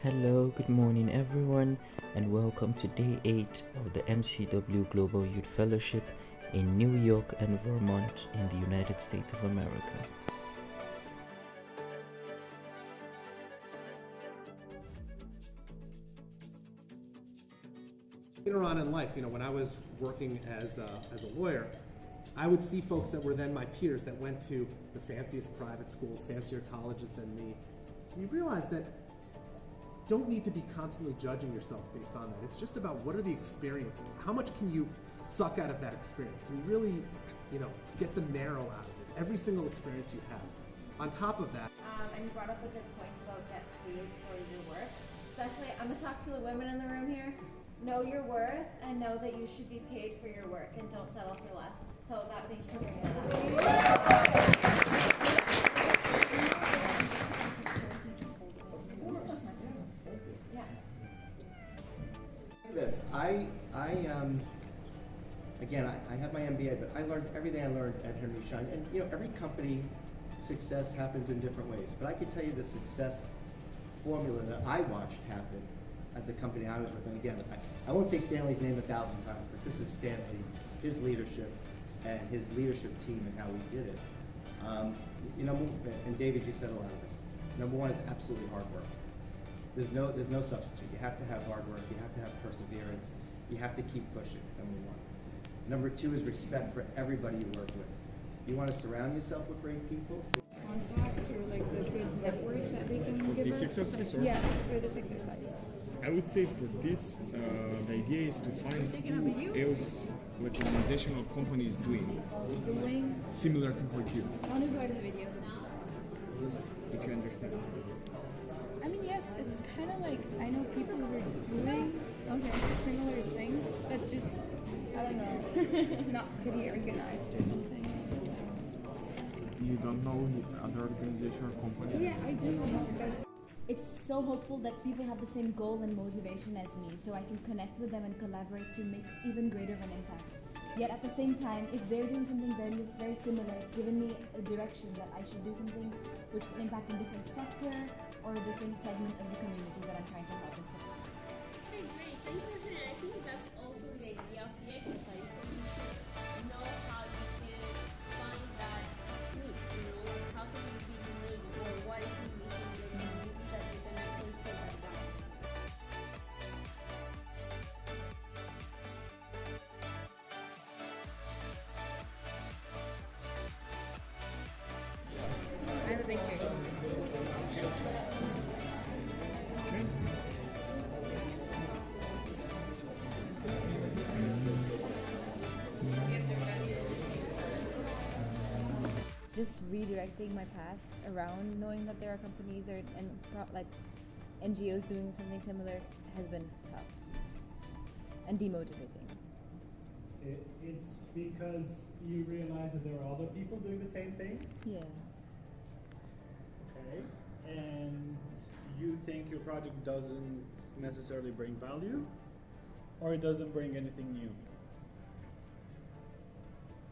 Hello, good morning, everyone, and welcome to day 8 of the MCW Global Youth Fellowship in New York and Vermont in the United States of America. Later on in life, when I was working as a lawyer, I would see folks that were then my peers that went to the fanciest private schools, fancier colleges than me. And you realize that don't need to be constantly judging yourself based on that. It's just about what are the experiences. How much can you suck out of that experience? Can you really, get the marrow out of it? Every single experience you have. On top of that. And you brought up a good point about get paid for your work. Especially, I'm gonna talk to the women in the room here. Know your worth and know that you should be paid for your work and don't settle for less. So that, thank you for bringing that up. This, I have my MBA, but I learned everything I learned at Henry Schein. And every company success happens in different ways. But I can tell you the success formula that I watched happen at the company I was with. And again, I won't say Stanley's name 1,000 times, but this is Stanley, his leadership, and his leadership team and how we did it. And David, you said a lot of this. Number one is absolutely hard work. There's no substitute. You have to have hard work. You have to have perseverance. You have to keep pushing. Number one. Number two is respect for everybody you work with. You want to surround yourself with great people. Contacts or like the good network that they can give this us. exercise, or? Yes, for this exercise. I would say for this, the idea is to find who else, what organization or company is doing similar to what you, I want to go to the video. if you understand. I mean, yes, it's kind of like, I know people who are doing similar things, but just, I don't know, not pretty organized or something. You don't know other organization or company? Yeah, I do know, but it's so hopeful that people have the same goal and motivation as me, so I can connect with them and collaborate to make even greater of an impact. Yet at the same time, if they're doing something very similar, it's given me a direction that I should do something which can impact a different sector or a different segment of the community that I'm trying to help and support. Okay, great. Thank you for sharing. I think that's also the idea of the exercise. So you should know how you can find that niche, how can you be unique or what is unique in the community that you can actually fill that down. I have a picture. Just redirecting my path around knowing that there are companies and NGOs doing something similar has been tough and demotivating. It's because you realize that there are other people doing the same thing, Yeah. okay? And you think your project doesn't necessarily bring value, or it doesn't bring anything new.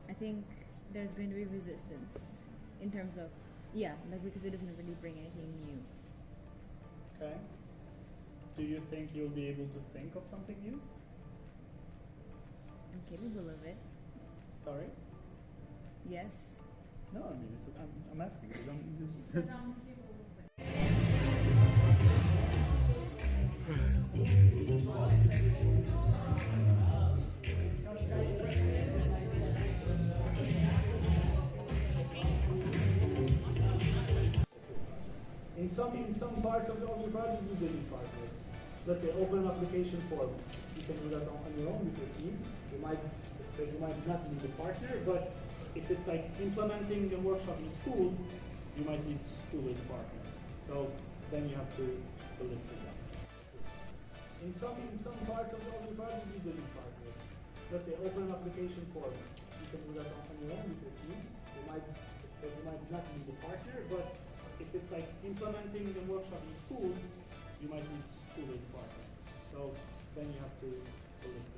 I think there's going to be resistance in terms of, because it doesn't really bring anything new. Okay? Do you think you'll be able to think of something new? I'm capable of it. Sorry? Yes. No, I mean, I'm asking. Just, in some parts of your project, you do need partners. Let's say open an application form. You can do that on your own with your team. You might not need a partner, but if it's like implementing a workshop in school, you might need school as a partner. So then you have to list it up. In some parts of your project, you do need partners. Let's say open an application form. You can do that on your own with your team. You might not need a partner, but if it's like implementing the workshop in school, you might need school as a partner. So then you have to list